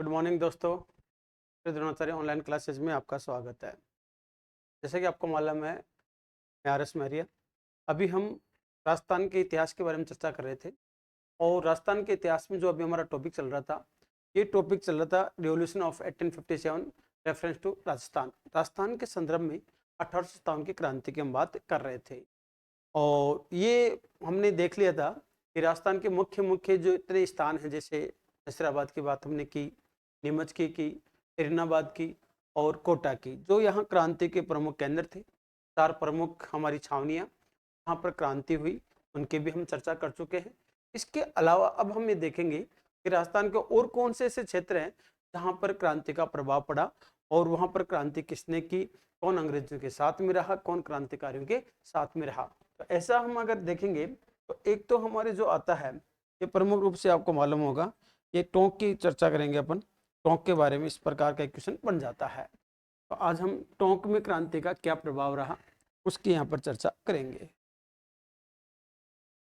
Good morning दोस्तों, फिर Dronacharya online classes में आपका स्वागत है। जैसे कि आपको मालूम है, मैं आर एस मौर्य। अभी हम राजस्थान के इतिहास के बारे में चर्चा कर रहे थे और राजस्थान के इतिहास में जो अभी हमारा टॉपिक चल रहा था, ये टॉपिक चल रहा था revolution of 1857 reference to Rajasthan. Rajasthan के संदर्भ में 1857 की क्रांति की हम बात कर रहे थे और ये हमने देख लिया था कि राजस्थान के मुख्य मुख्य जो इतने स्थान हैं, जैसे नसीराबाद की बात हमने की, नीमच की, एरनाबाद की और कोटा की, जो यहाँ क्रांति के प्रमुख केंद्र थे। 4 प्रमुख हमारी छावनियाँ यहाँ पर क्रांति हुई, उनकी भी हम चर्चा कर चुके हैं। इसके अलावा अब हम ये देखेंगे कि राजस्थान के और कौन से ऐसे क्षेत्र हैं जहाँ पर क्रांति का प्रभाव पड़ा और वहाँ पर क्रांति किसने की, कौन अंग्रेजों के साथ में रहा, कौन क्रांतिकारियों के साथ में रहा। तो ऐसा हम अगर देखेंगे तो एक तो हमारे जो आता है, ये प्रमुख रूप से आपको मालूम होगा, ये टोंक की चर्चा करेंगे अपन। टोंक के बारे में इस प्रकार का एक क्वेश्चन बन जाता है। तो आज हम टोंक में क्रांति का क्या प्रभाव रहा उसकी यहाँ पर चर्चा करेंगे।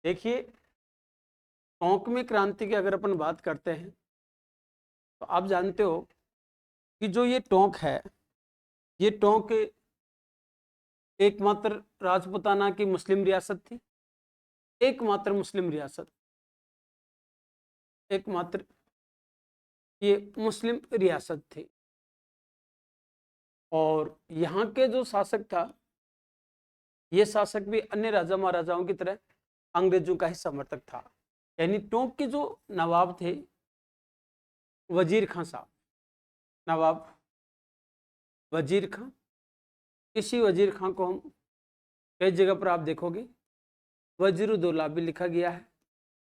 देखिए, टोंक में क्रांति की अगर अपन बात करते हैं तो आप जानते हो कि जो ये टोंक है, ये टोंक एकमात्र राजपूताना की मुस्लिम रियासत थी। एकमात्र मुस्लिम रियासत, एकमात्र ये मुस्लिम रियासत थी। और यहाँ के जो शासक था, ये शासक भी अन्य राजा महाराजाओं की तरह अंग्रेजों का ही समर्थक था। यानी टोंक के जो नवाब थे, वजीर खां साहब, नवाब वजीर खां, इसी वजीर खां को हम कई जगह पर आप देखोगे वजीरुद्दौला भी लिखा गया है।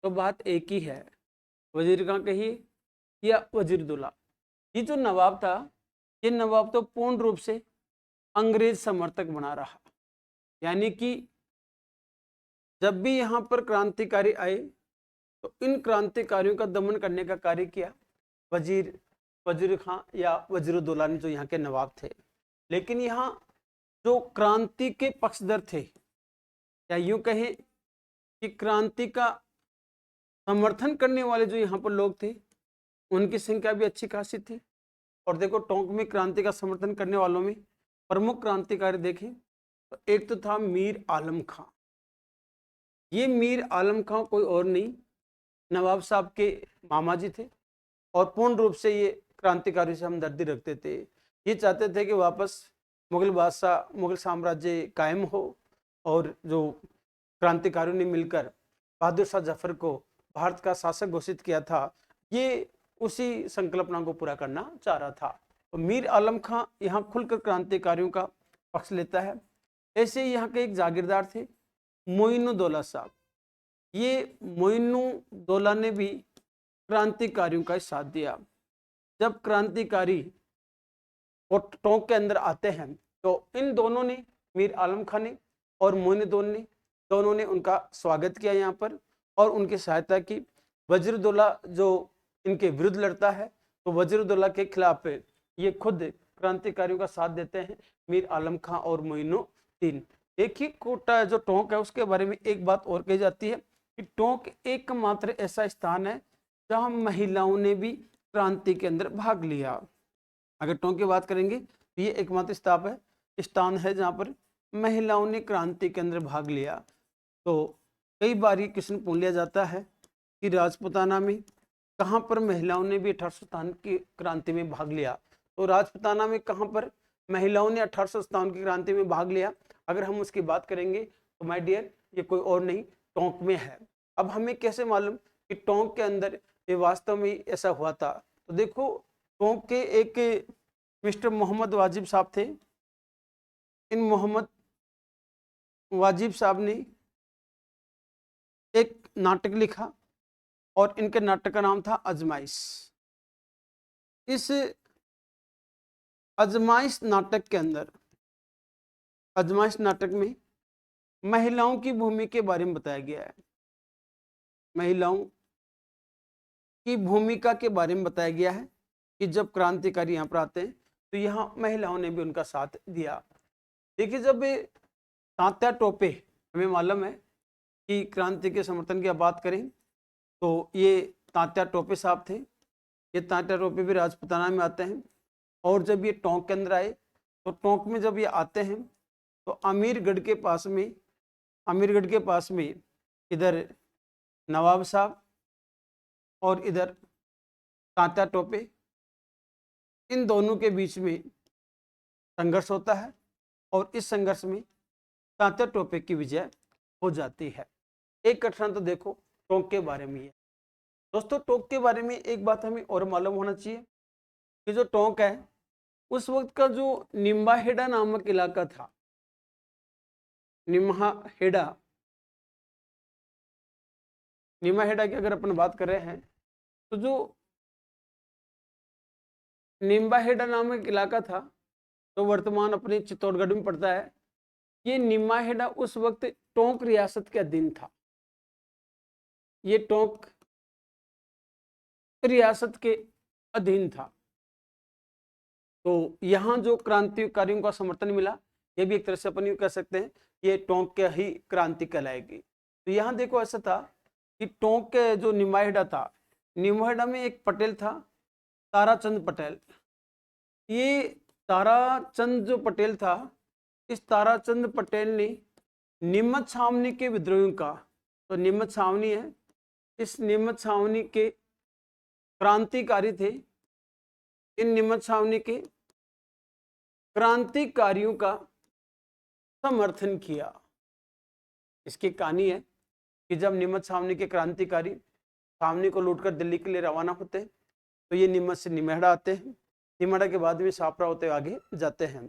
तो बात एक ही है, वजीर खां कहिए या वजीरुद्दौला। ये जो नवाब था, ये नवाब तो पूर्ण रूप से अंग्रेज समर्थक बना रहा। यानी कि जब भी यहाँ पर क्रांतिकारी आए तो इन क्रांतिकारियों का दमन करने का कार्य किया वजीर खां या वजीरुद्दौला ने, जो यहाँ के नवाब थे। लेकिन यहाँ जो क्रांति के पक्षधर थे, या यूं कहें कि क्रांति का समर्थन करने वाले जो यहाँ पर लोग थे, उनकी संख्या भी अच्छी खासी थी। और देखो, टोंक में क्रांति का समर्थन करने वालों में प्रमुख क्रांतिकारी देखें तो एक तो था मीर आलम खां। ये मीर आलम खां कोई और नहीं, नवाब साहब के मामा जी थे और पूर्ण रूप से ये क्रांतिकारी से हमदर्दी रखते थे। ये चाहते थे कि वापस मुगल साम्राज्य कायम हो और जो क्रांतिकारियों ने मिलकर बहादुर शाह जफर को भारत का शासक घोषित किया था, ये उसी संकल्पना को पूरा करना चाह रहा था। तो मीर आलम खां यहाँ खुलकर क्रांतिकारियों का पक्ष लेता है। ऐसे ही यहाँ के एक जागीरदार थे मोइनुद्दौला साहब। ये मोइनुद्दौला ने भी क्रांतिकारियों का साथ दिया। जब क्रांतिकारी टोंक के अंदर आते हैं तो इन दोनों ने, मीर आलम खां ने और मोइनुद्दौला ने, दोनों ने उनका स्वागत किया यहाँ पर और उनकी सहायता की। वजीरुद्दौला जो इनके विरुद्ध लड़ता है, तो वजीरुद्दौला के खिलाफ ये खुद क्रांतिकारियों का साथ देते हैं, मीर आलम खां और मोइनुद्दीन। एक ही कोटा जो टोंक है, उसके बारे में एक बात और कही जाती है कि टोंक एकमात्र ऐसा स्थान है जहां महिलाओं ने भी क्रांति के अंदर भाग लिया। अगर टोंक की बात करेंगे तो ये एकमात्र स्थान है जहां पर महिलाओं ने क्रांति के अंदर भाग लिया। तो कई बार ये क्वेश्चन पूछ लिया जाता है कि राजपूताना में कहाँ पर महिलाओं ने भी 1857 की क्रांति में भाग लिया। तो राजपूताना में कहाँ पर महिलाओं ने 1857 की क्रांति में भाग लिया, अगर हम उसकी बात करेंगे तो माय डियर, ये कोई और नहीं, टोंक में है। अब हमें कैसे मालूम कि टोंक के अंदर ये वास्तव में ऐसा हुआ था? तो देखो, टोंक के एक मिस्टर मोहम्मद वाजिब साहब थे। इन मोहम्मद वाजिब साहब ने एक नाटक लिखा और इनके नाटक का नाम था अजमाइश। इस अजमाइश नाटक के अंदर, अजमाइश नाटक में महिलाओं की भूमिका के बारे में बताया गया है। महिलाओं की भूमिका के बारे में बताया गया है कि जब क्रांतिकारी यहाँ पर आते हैं तो यहाँ महिलाओं ने भी उनका साथ दिया। देखिए, जब तात्या टोपे, हमें मालूम है कि क्रांति के समर्थन की बात करें तो ये तात्या टोपे साहब थे। ये तांता टोपे भी राजपूताना में आते हैं। और जब ये टोंक के अंदर आए तो टोंक में जब ये आते हैं तो अमीरगढ़ के पास में इधर नवाब साहब और इधर तांता टोपे, इन दोनों के बीच में संघर्ष होता है और इस संघर्ष में तांता टोपे की विजय हो जाती है। एक घटना तो देखो टोंक के बारे में है। दोस्तों टोंक के बारे में एक बात हमें और मालूम होना चाहिए कि जो टोंक है उस वक्त का जो निम्बाहेड़ा नामक इलाका था, निम्बाहेड़ा की अगर अपन बात कर रहे हैं तो जो निम्बाहेड़ा नामक इलाका था तो वर्तमान अपने चित्तौड़गढ़ में पड़ता है। ये निम्बाहेड़ा उस वक्त टोंक रियासत के अधीन था। ये टोंक रियासत के अधीन था। तो यहाँ जो क्रांतिकारियों का समर्थन मिला, ये भी एक तरह से अपन यूं कह सकते हैं ये टोंक के ही क्रांति कहलाएगी। तो यहाँ देखो ऐसा था कि टोंक के जो निम्बाहेड़ा था, निम्बाहेड़ा में एक पटेल था ताराचंद पटेल। ये ताराचंद जो पटेल था, इस ताराचंद पटेल ने नीमच छावनी के विद्रोहियों का, तो नीमच छावनी है, इस नीमच छावनी के क्रांतिकारी थे। इन नीमच छावनी के क्रांतिकारियों का समर्थन किया। इसकी कहानी है कि जब नीमच छावनी के क्रांतिकारी छावनी को लूटकर दिल्ली के लिए रवाना होते हैं तो ये नीमच से निम्बाहेड़ा आते हैं। निम्बाहेड़ा के बाद में छापरा होते आगे जाते हैं।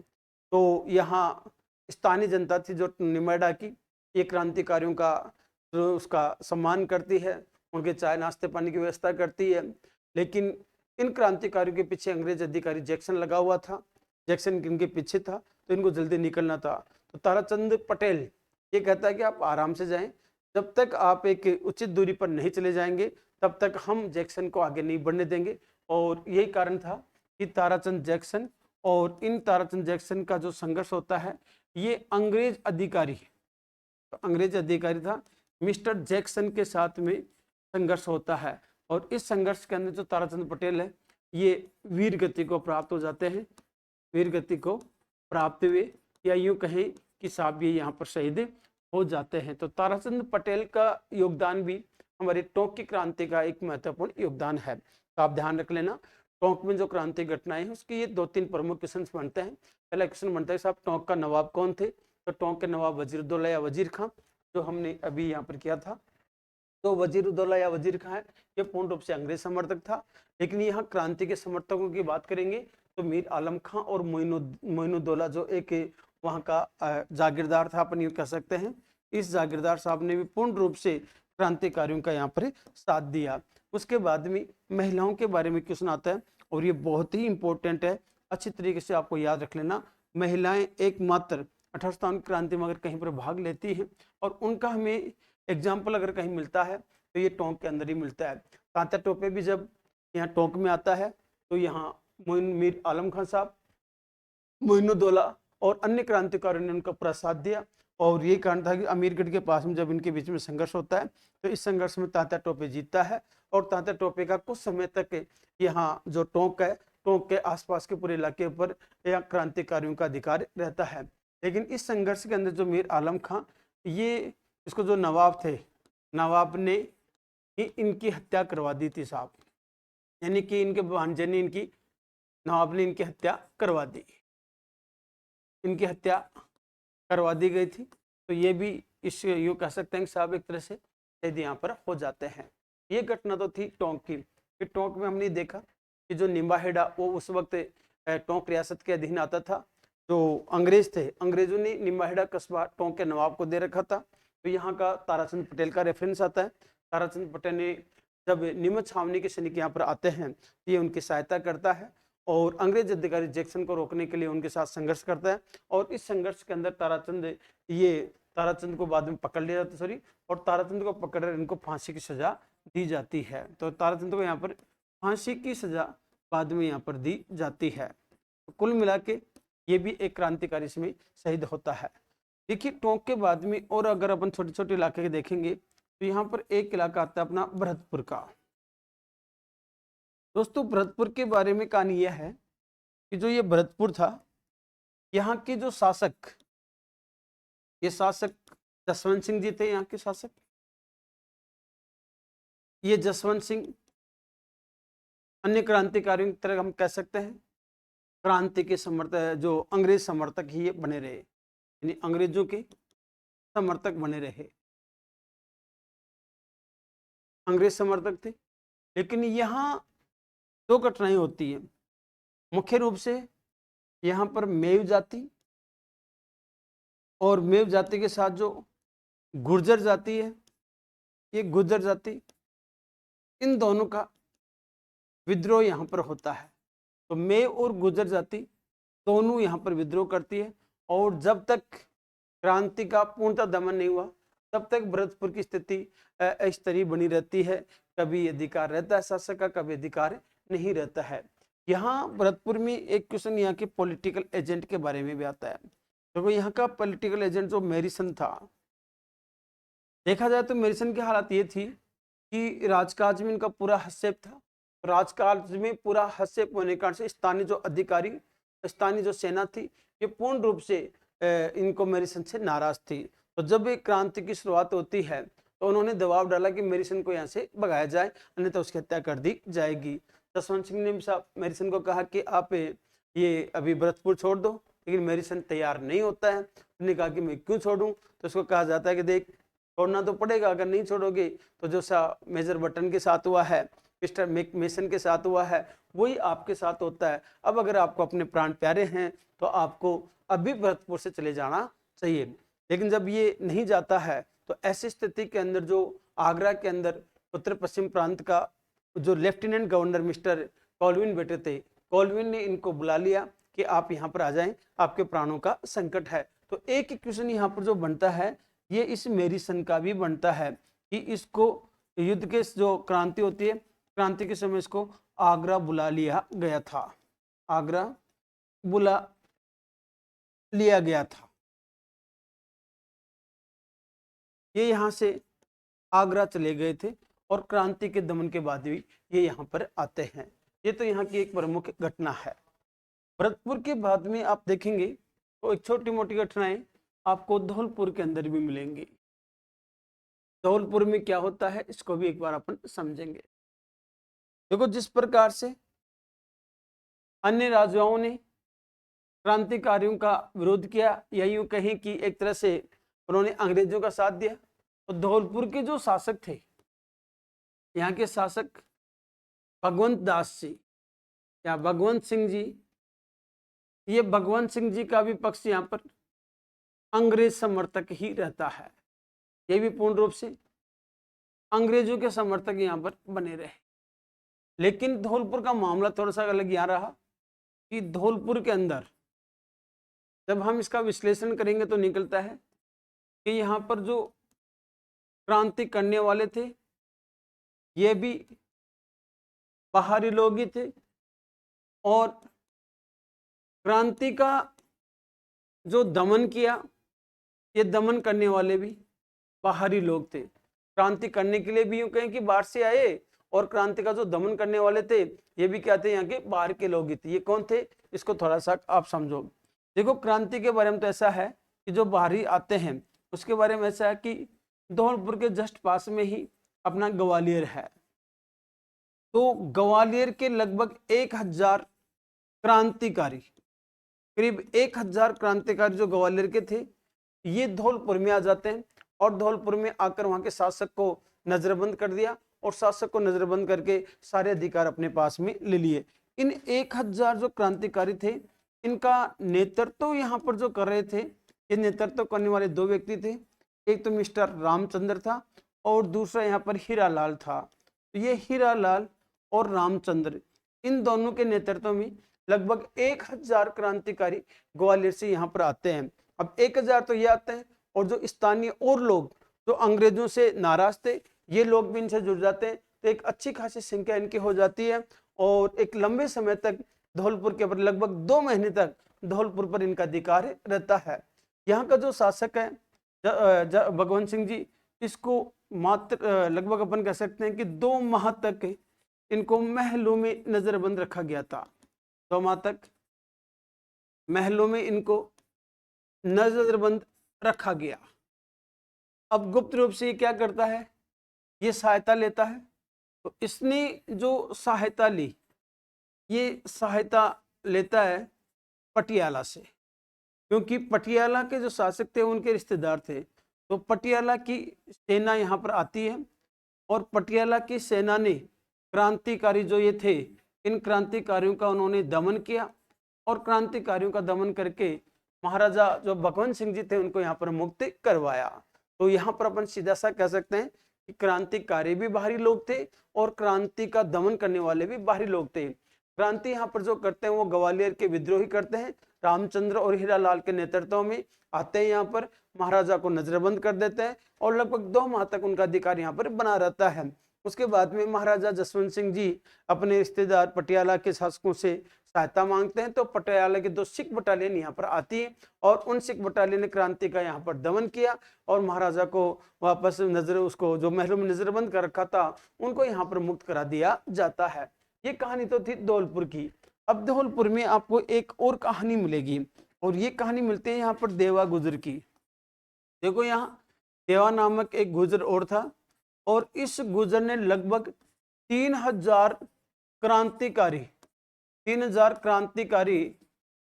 तो यहाँ स्थानीय जनता थी जो निम्बाहेड़ा की, ये क्रांतिकारियों का जो उसका सम्मान करती है, उनके चाय नाश्ते पानी की व्यवस्था करती है। लेकिन इन क्रांतिकारियों के पीछे अंग्रेज अधिकारी जैक्सन लगा हुआ था। जैक्सन इनके पीछे था तो इनको जल्दी निकलना था। तो ताराचंद पटेल ये कहता है कि आप आराम से जाएं, जब तक आप एक उचित दूरी पर नहीं चले जाएंगे तब तक हम जैक्सन को आगे नहीं बढ़ने देंगे। और यही कारण था कि ताराचंद जैक्सन और इन ताराचंद जैक्सन का जो संघर्ष होता है ये अंग्रेज अधिकारी, तो अंग्रेज अधिकारी था मिस्टर जैक्सन के साथ में संघर्ष होता है। और इस संघर्ष के अंदर जो ताराचंद पटेल है ये वीर गति को प्राप्त हो जाते हैं, वीर गति को प्राप्त हुए, या यूं कहें कि साहब ये यहाँ पर शहीद हो जाते हैं। तो ताराचंद पटेल का योगदान भी हमारे टोंक की क्रांति का एक महत्वपूर्ण योगदान है। तो आप ध्यान रख लेना, टोंक में जो क्रांति घटनाएं हैं उसकी ये 2-3 प्रमुख क्वेश्चन बनते हैं। पहला क्वेश्चन बनता है साहब टोंक का नवाब कौन थे? तो टोंक के नवाब वजीरुद्दौला या वजीर खां, जो हमने अभी यहाँ पर किया था। तो वजीरुद्दौला या वजीर खां है, ये पूर्ण रूप से अंग्रेज समर्थक था। लेकिन यहाँ क्रांति के समर्थकों की बात करेंगे तो मीर आलम खां और मोइनुद्दौला जो एक वहाँ का जागीरदार था, अपन यूँ कह सकते हैं। इस जागीरदार साहब ने भी पूर्ण रूप से क्रांतिकारियों का यहाँ पर साथ दिया। उसके बाद में महिलाओं के बारे में क्वेश्चन आता है और ये बहुत ही इंपॉर्टेंट है, अच्छी तरीके से आपको याद रख लेना। महिलाएं एकमात्र 1857 क्रांति में अगर कहीं पर भाग लेती हैं और उनका हमें एग्जाम्पल अगर कहीं मिलता है तो ये टोंक के अंदर ही मिलता है। तांता टोपे भी जब यहाँ टोंक में आता है तो यहाँ मीर आलम खां साहब, मोइनुद्दौला और अन्य क्रांतिकारियों ने उनका पूरा साथ दिया। और ये कारण था कि अमीरगढ़ के पास में जब इनके बीच में संघर्ष होता है तो इस संघर्ष में तांता टोपे जीतता है और तांता टोपे का कुछ समय तक यहाँ जो टोंक है, टोंक के आसपास के पूरे इलाके पर यहाँ क्रांतिकारियों का अधिकार रहता है। लेकिन इस संघर्ष के अंदर जो मीर आलम खां, ये इसको जो नवाब थे, नवाब ने ही इनकी हत्या करवा दी थी साहब, यानी कि इनके भांजे ने इनकी, नवाब ने इनकी हत्या करवा दी, इनकी हत्या करवा दी गई थी। तो ये भी इस यूँ कह सकते हैं कि साहब एक तरह से शहीद यहाँ पर हो जाते हैं। ये घटना तो थी टोंक की। फिर टोंक में हमने देखा कि जो निम्बाहेड़ा वो उस वक्त टोंक रियासत के अधीन आता था। जो अंग्रेज थे, अंग्रेजों ने निम्बाहेड़ा कस्बा टोंक के नवाब को दे रखा था। तो यहाँ का ताराचंद पटेल का रेफरेंस आता है। ताराचंद पटेल ने जब नीमच छावनी के सैनिक यहाँ पर आते हैं ये उनकी सहायता करता है और अंग्रेज अधिकारी जैक्सन को रोकने के लिए उनके साथ संघर्ष करता है। और इस संघर्ष के अंदर ताराचंद को बाद में पकड़ लिया जाता है, और ताराचंद को पकड़कर इनको फांसी की सजा दी जाती है। तो ताराचंद को यहाँ पर फांसी की सजा बाद में यहाँ पर दी जाती है। तो कुल मिला के ये भी एक क्रांतिकारी इसमें शहीद होता है। देखिए टोंक के बाद में और अगर अपन छोटे छोटे इलाके के देखेंगे तो यहाँ पर एक इलाका आता है अपना भरतपुर का। दोस्तों भरतपुर के बारे में कहानी यह है कि जो ये भरतपुर था, यहाँ के जो शासक, ये शासक जसवंत सिंह जी थे यहाँ के शासक। ये जसवंत सिंह अन्य क्रांतिकारियों की तरह हम कह सकते हैं क्रांति के समर्थक, जो अंग्रेज समर्थक ही ये बने रहे, यानी अंग्रेजों के समर्थक बने रहे, अंग्रेज समर्थक थे। लेकिन यहाँ दो घटनाएं होती है। मुख्य रूप से यहाँ पर मेव जाति और मेव जाति के साथ जो गुर्जर जाति है, ये गुर्जर जाति, इन दोनों का विद्रोह यहाँ पर होता है। तो मेव और गुर्जर जाति दोनों यहाँ पर विद्रोह करती है, और जब तक क्रांति का पूर्णतः दमन नहीं हुआ तब तक भरतपुर की स्थिति इस तरह बनी रहती है। कभी अधिकार रहता है शासक का, कभी अधिकार नहीं रहता है। यहाँ भरतपुर में एक क्वेश्चन यहाँ के पॉलिटिकल एजेंट के बारे में भी आता है। देखो यहाँ का पॉलिटिकल एजेंट जो मैरिसन था, देखा जाए तो मैरिसन की हालत ये थी कि राजकाज में इनका पूरा हस्तक्षेप था। राजकाज में पूरा हस्तक्षेप होने के कारण से स्थानीय जो अधिकारी, स्थानीय जो सेना थी, ये पूर्ण रूप से इनको मैरिसन से नाराज थी। तो जब एक क्रांति की शुरुआत होती है तो उन्होंने दबाव डाला कि मैरिसन को यहाँ से भगाया जाए, अन्यथा उसकी हत्या कर दी जाएगी। जसवंत सिंह ने मैरिसन को कहा कि आप ये अभी भरतपुर छोड़ दो, लेकिन मैरिसन तैयार नहीं होता है। उन्होंने कहा कि मैं क्यों छोड़ूं? तो उसको कहा जाता है कि देख, छोड़ना तो पड़ेगा, अगर नहीं छोड़ोगे तो जो सा मेजर बटन के साथ हुआ है, मिस्टर मेसन के साथ हुआ है, वही आपके साथ होता है। अब अगर आपको अपने प्राण प्यारे हैं तो आपको अभी भरतपुर से चले जाना चाहिए। लेकिन जब ये नहीं जाता है तो ऐसी स्थिति के अंदर जो आगरा के अंदर उत्तर पश्चिम प्रांत का जो लेफ्टिनेंट गवर्नर मिस्टर कॉल्विन बैठे थे, कॉल्विन ने इनको बुला लिया कि आप यहाँ पर आ जाएं, आपके प्राणों का संकट है। तो एक क्वेश्चन यहाँ पर जो बनता है, ये इस मैरिसन का भी बनता है कि इसको युद्ध के जो क्रांति होती है, क्रांति के समय इसको आगरा बुला लिया गया था, आगरा बुला लिया गया था। ये यहाँ से आगरा चले गए थे और क्रांति के दमन के बाद भी ये यहाँ पर आते हैं। ये तो यहाँ की एक प्रमुख घटना है। भरतपुर के बाद में आप देखेंगे तो एक छोटी मोटी घटनाएं आपको धौलपुर के अंदर भी मिलेंगी। धौलपुर में क्या होता है इसको भी एक बार अपन समझेंगे। देखो, जिस प्रकार से अन्य राजाओं ने क्रांतिकारियों का विरोध किया, या यूं कहें कि एक तरह से उन्होंने अंग्रेजों का साथ दिया, तो धौलपुर के जो शासक थे, यहाँ के शासक भगवंत दास जी या भगवंत सिंह जी, ये भगवंत सिंह जी का भी पक्ष यहाँ पर अंग्रेज समर्थक ही रहता है। ये भी पूर्ण रूप से अंग्रेजों के समर्थक यहाँ पर बने रहे। लेकिन धौलपुर का मामला थोड़ा सा अलग यहाँ रहा कि धौलपुर के अंदर जब हम इसका विश्लेषण करेंगे तो निकलता है कि यहाँ पर जो क्रांति करने वाले थे ये भी बाहरी लोग ही थे, और क्रांति का जो दमन किया, ये दमन करने वाले भी बाहरी लोग थे। क्रांति करने के लिए भी यूं कहें कि बाहर से आए, और क्रांति का जो दमन करने वाले थे ये भी क्या थे, यहाँ के बाहर के लोग ही थे। ये कौन थे, इसको थोड़ा सा आप समझो। देखो, क्रांति के बारे में तो ऐसा है कि जो बाहरी आते हैं उसके बारे में ऐसा है कि धौलपुर के जस्ट पास में ही अपना ग्वालियर है। तो ग्वालियर के लगभग 1000 क्रांतिकारी, करीब 1000 क्रांतिकारी जो ग्वालियर के थे, ये धौलपुर में आ जाते हैं, और धौलपुर में आकर वहां के शासक को नजरबंद कर दिया, और शासक को नजरबंद करके सारे अधिकार अपने पास में ले लिए। इन 1000 जो क्रांतिकारी थे, इनका नेतृत्व यहाँ पर जो कर रहे थे, ये नेतृत्व करने वाले दो व्यक्ति थे। एक तो मिस्टर रामचंद्र था और दूसरा यहाँ पर हीरालाल था। तो ये हीरालाल और रामचंद्र, इन दोनों के नेतृत्व में लगभग 1000 क्रांतिकारी ग्वालियर से यहाँ पर आते हैं। अब 1000 तो ये आते हैं, और जो स्थानीय और लोग जो अंग्रेजों से नाराज थे, ये लोग भी इनसे जुड़ जाते हैं। तो एक अच्छी खासी संख्या इनकी हो जाती है, और एक लंबे समय तक धौलपुर के ऊपर, लगभग 2 महीने तक धौलपुर पर इनका अधिकार रहता है। यहाँ का जो शासक है भगवंत सिंह जी, इसको मात्र लगभग अपन कह सकते हैं कि 2 माह तक इनको महलों में नजरबंद रखा गया था। 2 माह तक महलों में इनको नजरबंद रखा गया। अब गुप्त रूप से ये क्या करता है, ये सहायता लेता है। तो इसने जो सहायता ली, ये सहायता लेता है पटियाला से, क्योंकि पटियाला के जो शासक थे उनके रिश्तेदार थे। तो पटियाला की सेना यहाँ पर आती है और पटियाला की सेना ने क्रांतिकारी जो ये थे, इन क्रांतिकारियों का उन्होंने दमन किया और क्रांतिकारियों का दमन करके महाराजा जो भगवंत सिंह जी थे उनको यहाँ पर मुक्त करवाया। तो यहाँ पर अपन सीधा सा कह सकते हैं कि क्रांतिकारी भी बाहरी लोग थे और क्रांति का दमन करने वाले भी बाहरी लोग थे। क्रांति यहाँ पर जो करते हैं वो ग्वालियर के विद्रोही करते हैं, रामचंद्र और हीरालाल के नेतृत्व में आते हैं, यहाँ पर महाराजा को नजरबंद कर देते हैं और लगभग 2 माह तक उनका अधिकार यहाँ पर बना रहता है। उसके बाद में महाराजा जसवंत सिंह जी अपने रिश्तेदार पटियाला के शासकों से सहायता मांगते हैं। तो पटियाला की 2 सिख बटालियन यहाँ पर आती है और उन सिख बटालियन ने क्रांति का यहाँ पर दमन किया और महाराजा को वापस उसको जो महलों में नजरबंद कर रखा था उनको यहाँ पर मुक्त करा दिया जाता है। ये कहानी तो थी धौलपुर की। अब धौलपुर में आपको एक और कहानी मिलेगी और ये कहानी मिलती है यहाँ पर देवा गुजर की। देखो यहाँ देवा नामक एक गुजर और था और इस गुजर ने लगभग 3000 क्रांतिकारी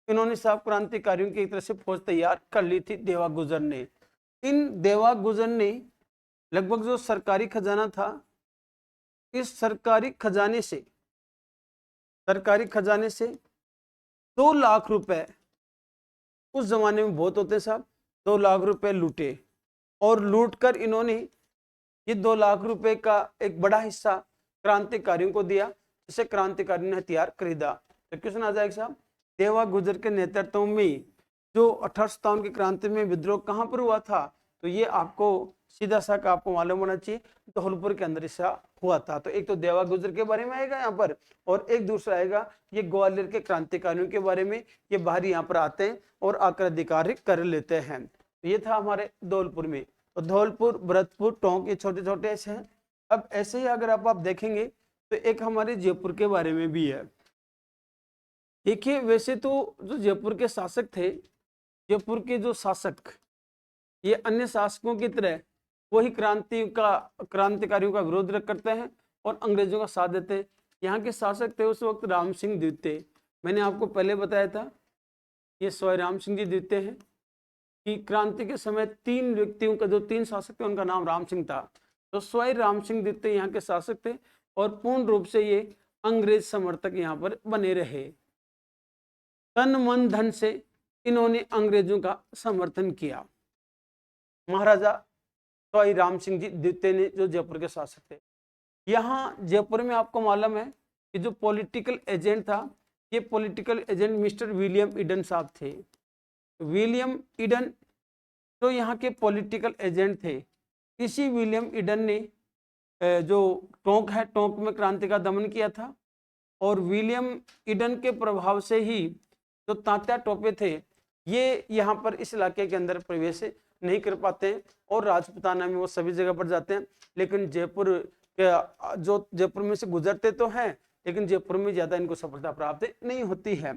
इन्होंने सब क्रांतिकारियों की एक तरह से फौज तैयार कर ली थी देवा गुजर ने। इन देवा गुजर ने लगभग जो सरकारी खजाना था, इस सरकारी खजाने से 2 लाख रुपए, उस जमाने में बहुत होते साहब, 2 लाख रुपए लूटे और लूटकर इन्होंने ये 2 लाख रुपए का एक बड़ा हिस्सा क्रांतिकारियों को दिया, जिससे क्रांतिकारियों ने हथियार खरीदा। तो क्वेश्चन आ जाएगा साहब, देवा गुजर के नेतृत्व में जो 1857 की क्रांति में विद्रोह कहाँ पर हुआ था? तो ये आपको सीधा सा का आपको मालूम होना चाहिए, धौलपुर के अंदर ऐसा हुआ था। तो एक तो देवा गुजर के बारे में आएगा यहाँ पर और एक दूसरा आएगा ये ग्वालियर के क्रांतिकारियों के बारे में। ये बाहरी यहाँ पर आते हैं और आकर अधिकार कर लेते हैं। तो ये था हमारे धौलपुर में। तो धौलपुर, भरतपुर, टोंक ये छोटे छोटे ऐसे हैं। अब ऐसे ही अगर आप देखेंगे तो एक हमारे जयपुर के बारे में भी है। देखिए वैसे तो जो जयपुर के शासक थे, जयपुर के जो शासक ये अन्य शासकों की तरह वही क्रांतिकारियों का विरोध करते हैं और अंग्रेजों का साथ देते हैं। यहाँ के शासक थे उस वक्त राम सिंह द्वितीय। मैंने आपको पहले बताया था ये सवाई राम सिंह जी द्वितीय हैं कि क्रांति के समय 3 व्यक्तियों का, जो 3 शासक थे उनका नाम राम सिंह था। तो सवाई राम सिंह द्वितीय यहाँ के शासक थे और पूर्ण रूप से ये अंग्रेज समर्थक यहाँ पर बने रहे। तन मन धन से इन्होंने अंग्रेजों का समर्थन किया। महाराजा सवाई राम सिंह जी द्वितीय ने जो जयपुर के शासक थे, यहाँ जयपुर में आपको मालूम है कि जो पॉलिटिकल एजेंट था, ये political agent mister William Eden साहब थे। विलियम ईडन जो यहाँ के पॉलिटिकल एजेंट थे, इसी विलियम ईडन ने जो टोंक है, टोंक में क्रांति का दमन किया था और विलियम ईडन के प्रभाव से ही जो तात्या टोपे थे ये यहाँ पर इस इलाके के अंदर प्रवेश नहीं कर पाते हैं और राजपूताना में वो सभी जगह पर जाते हैं। लेकिन जयपुर के जो जयपुर में से गुजरते तो हैं, लेकिन जयपुर में ज़्यादा इनको सफलता प्राप्त नहीं होती है।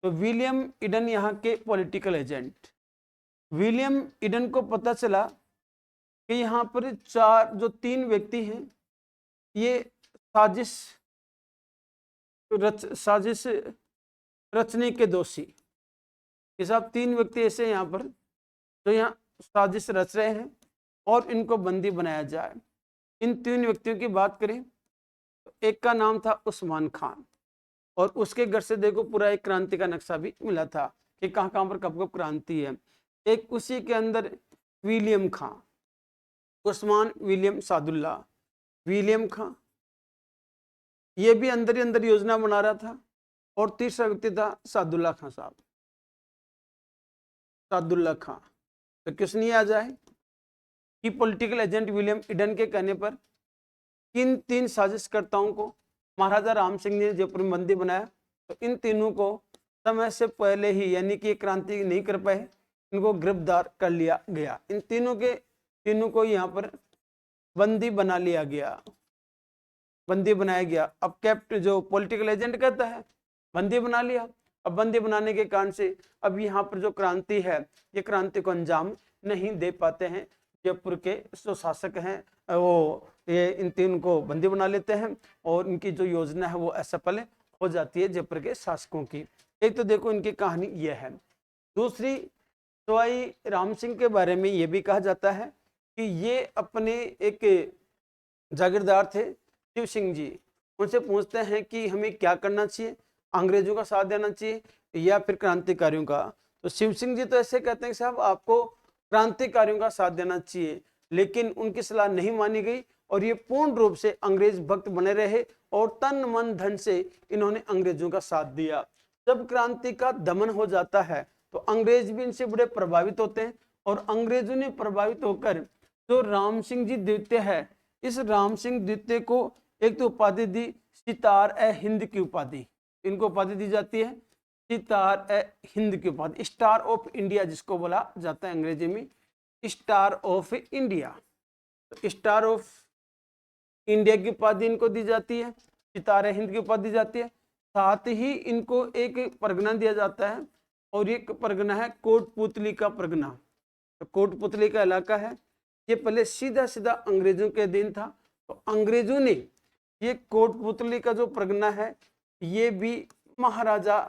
तो विलियम ईडन यहाँ के पॉलिटिकल एजेंट। विलियम ईडन को पता चला कि यहाँ पर 3 व्यक्ति हैं, ये साजिश रचने के दोषी। ये सब 3 व्यक्ति ऐसे हैं यहाँ पर जो यहाँ साजिश रच रहे हैं और इनको बंदी बनाया जाए। इन 3 व्यक्तियों की बात करें तो एक का नाम था उस्मान खान और उसके घर से देखो पूरा एक क्रांति का नक्शा भी मिला था कि कहाँ कहाँ पर कब कब क्रांति है। एक उसी के अंदर विलियम खां, उस्मान विलियम सादुल्ला, विलियम खां, ये भी अंदर ही अंदर योजना बना रहा था। और तीसरा व्यक्ति था सादुल्ला खां साहब, सादुल्ला खां। तो क्वेश्चन ये आ जाए कि पॉलिटिकल एजेंट विलियम ईडन के कहने पर किन 3 साजिशकर्ताओं को महाराजा राम सिंह ने जयपुर में बंदी बनाया? तो इन तीनों को समय से पहले ही, यानी कि क्रांति नहीं कर पाए, इनको गिरफ्तार कर लिया गया। इन तीनों को यहाँ पर बंदी बना लिया गया। बंदी बनाया गया। अब कैप्टन जो पॉलिटिकल एजेंट कहता है बंदी बना लिया। अब बंदी बनाने के कारण से अब यहाँ पर जो क्रांति है ये क्रांति को अंजाम नहीं दे पाते हैं। जयपुर के जो शासक हैं वो ये इन तीन को बंदी बना लेते हैं और इनकी जो योजना है वो असफल हो जाती है जयपुर के शासकों की। एक तो देखो इनकी कहानी ये है। दूसरी, सवाई राम सिंह के बारे में ये भी कहा जाता है कि ये अपने एक जागीरदार थे शिव सिंह जी, उनसे पूछते हैं कि हमें क्या करना चाहिए, अंग्रेजों का साथ देना चाहिए या फिर क्रांतिकारियों का। तो शिव सिंह जी तो ऐसे कहते हैं कि साहब आपको क्रांतिकारियों का साथ देना चाहिए, लेकिन उनकी सलाह नहीं मानी गई और ये पूर्ण रूप से अंग्रेज भक्त बने रहे और तन मन धन से इन्होंने अंग्रेजों का साथ दिया। जब क्रांति का दमन हो जाता है तो अंग्रेज भी इनसे बड़े प्रभावित होते हैं और अंग्रेजों ने प्रभावित होकर जो राम सिंह जी द्वितीय है, इस राम सिंह द्वितीय को एक तो उपाधि दी सितार ए हिंद की उपाधि, इनको उपाधि दी जाती है सितार ए हिंद की उपाधि, स्टार ऑफ इंडिया जिसको बोला जाता है अंग्रेजी में स्टार ऑफ इंडिया। तो स्टार ऑफ इंडिया की उपाधि इनको दी जाती है, सितार ए हिंद की उपाधि दी जाती है। साथ ही इनको एक परगना दिया जाता है और एक परगना है कोटपुतली का परगना। तो कोटपुतली का इलाका है, ये पहले सीधा सीधा अंग्रेजों के अधीन था। तो अंग्रेजों ने ये कोटपुतली का जो परगना है ये भी महाराजा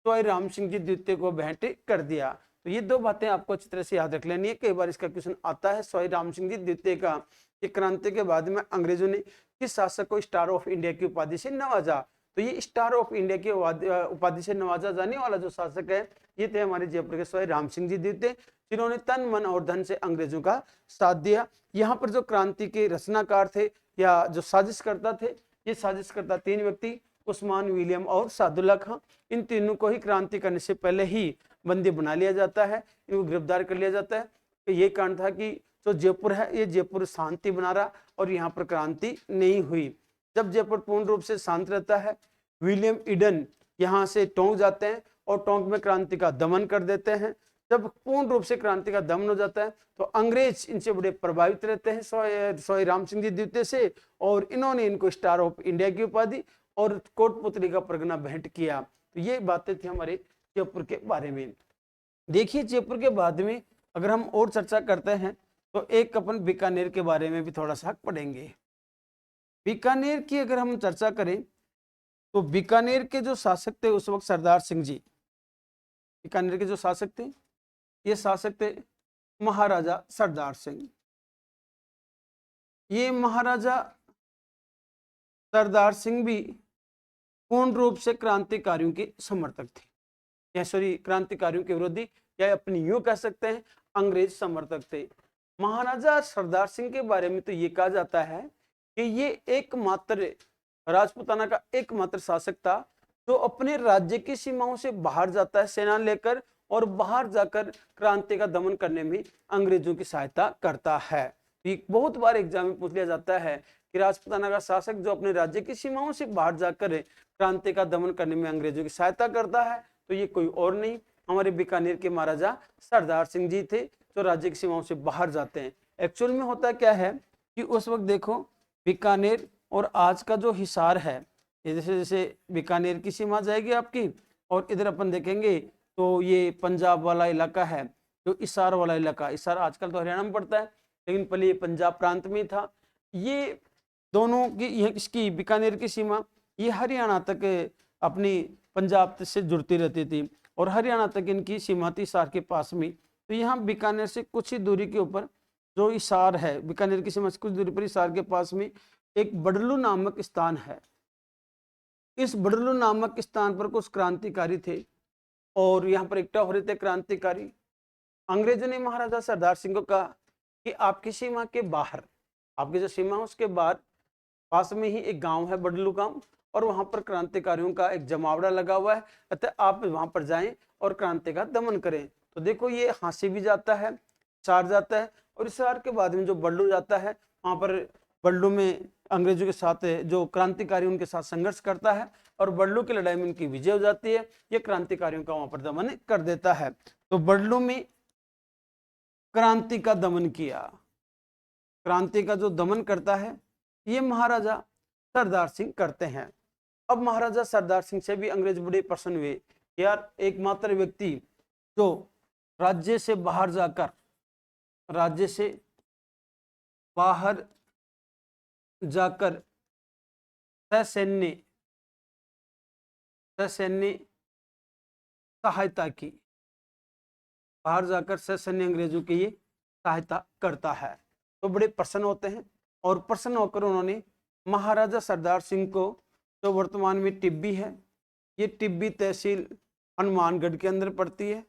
सवाई राम सिंह जी द्वितीय को भेंट कर दिया। तो ये दो बातें आपको अच्छी तरह से याद रख लेनी है, कई बार इसका क्वेश्चन आता है। सवाई राम सिंह जी द्वितीय का ये क्रांति के बाद में अंग्रेजों ने किस शासक को स्टार ऑफ इंडिया की उपाधि से नवाजा। तो ये स्टार ऑफ इंडिया की उपाधि से नवाजा जाने वाला जो शासक है ये थे हमारे जयपुर के सवाई राम सिंह जी द्वितीय, जिन्होंने तन मन और धन से अंग्रेजों का साथ दिया। यहाँ पर जो क्रांति के रचनाकार थे या जो साजिश करता थे, ये साजिश करता तीन व्यक्ति उस्मान, विलियम और सादुल्ला खां, इन तीनों को ही क्रांति करने से पहले ही बंदी बना लिया जाता है, इनको गिरफ्तार कर लिया जाता है। तो ये कारण था कि जो जयपुर है ये जयपुर शांति बना रहा और यहाँ पर क्रांति नहीं हुई। जब जयपुर पूर्ण रूप से शांत रहता है, विलियम ईडन यहाँ से टोंक जाते हैं और टोंक में क्रांति का दमन कर देते हैं। जब पूर्ण रूप से क्रांति का दमन हो जाता है तो अंग्रेज इनसे बड़े प्रभावित रहते हैं सवाई राम सिंह जी द्वितीय से, और इन्होंने इनको स्टार ऑफ इंडिया की उपाधि और कोटपुतली का परगना भेंट किया। तो ये बातें थी हमारे जयपुर के बारे में। देखिए जयपुर के बाद में अगर हम और चर्चा करते हैं तो एक अपन बीकानेर के बारे में भी थोड़ा सा पढ़ेंगे। बीकानेर की अगर हम चर्चा करें तो बीकानेर के जो शासक थे उस वक्त सरदार सिंह जी, बीकानेर के जो शासक थे ये शासक थे महाराजा सरदार सिंह। ये महाराजा सरदार सिंह भी पूर्ण रूप से क्रांतिकारियों के समर्थक थे, या सॉरी क्रांतिकारियों के विरोधी, या अपनी यूं कह सकते हैं अंग्रेज समर्थक थे। महाराजा सरदार सिंह के बारे में तो ये कहा जाता है कि ये एकमात्र राजपूताना का एकमात्र शासक था जो अपने राज्य की सीमाओं से बाहर जाता है सेना लेकर और बाहर जाकर क्रांति का दमन करने में अंग्रेजों की सहायता करता है। बहुत बार एग्जाम में पूछ लिया जाता है कि राजपूताना का शासक जो अपने राज्य की सीमाओं से बाहर जाकर क्रांति का दमन करने में अंग्रेजों की सहायता करता है, तो ये कोई और नहीं हमारे बीकानेर के महाराजा सरदार सिंह जी थे जो राज्य की सीमाओं से बाहर जाते हैं। एक्चुअल में होता क्या है कि उस वक्त देखो बीकानेर और आज का जो हिसार है, जैसे जैसे बीकानेर की सीमा जाएगी आपकी और इधर अपन देखेंगे तो ये पंजाब वाला इलाका है, जो हिसार वाला इलाका, हिसार आजकल तो हरियाणा में पड़ता है लेकिन पहले ये पंजाब प्रांत में था। ये दोनों की इसकी बीकानेर की सीमा ये हरियाणा तक अपनी पंजाब से जुड़ती रहती थी और हरियाणा तक इनकी सीमा थी हिसार के पास में। तो यहाँ बीकानेर से कुछ ही दूरी के ऊपर जो हिसार है, बीकानेर की सीमा से कुछ दूरी पर हिसार के पास में एक बडलू नामक स्थान है। इस बडलू नामक स्थान पर कुछ क्रांतिकारी थे और यहाँ पर इकट्ठा हो रहे थे क्रांतिकारी। अंग्रेजों ने महाराजा सरदार सिंह को कहा कि आपकी सीमा के बाहर, आपकी जो सीमा है उसके बाहर पास में ही एक गांव है बडलू गांव, और वहां पर क्रांतिकारियों का एक जमावड़ा लगा हुआ है, अतः आप वहां पर जाएं और क्रांति का दमन करें। तो देखो ये हाँसी भी जाता है, हिसार जाता है, और हिसार के बाद में जो बडलू जाता है वहां पर बडलू में अंग्रेजों के साथ जो क्रांतिकारी उनके साथ संघर्ष करता है और बडलू की लड़ाई में उनकी विजय हो जाती है। ये क्रांतिकारियों का वहां पर दमन कर देता है। तो बडलू में क्रांति का दमन किया, क्रांति का जो दमन करता है ये महाराजा सरदार सिंह करते हैं। अब महाराजा सरदार सिंह से भी अंग्रेज बड़े प्रसन्न हुए। यार एकमात्र व्यक्ति जो राज्य से बाहर जाकर ससैन्य सहायता की, बाहर जाकर ससैन्य अंग्रेजों की ये सहायता करता है, तो बड़े प्रसन्न होते हैं। और प्रसन्न होकर उन्होंने महाराजा सरदार सिंह को, जो वर्तमान में टिब्बी है, ये टिब्बी तहसील हनुमानगढ़ के अंदर पड़ती है,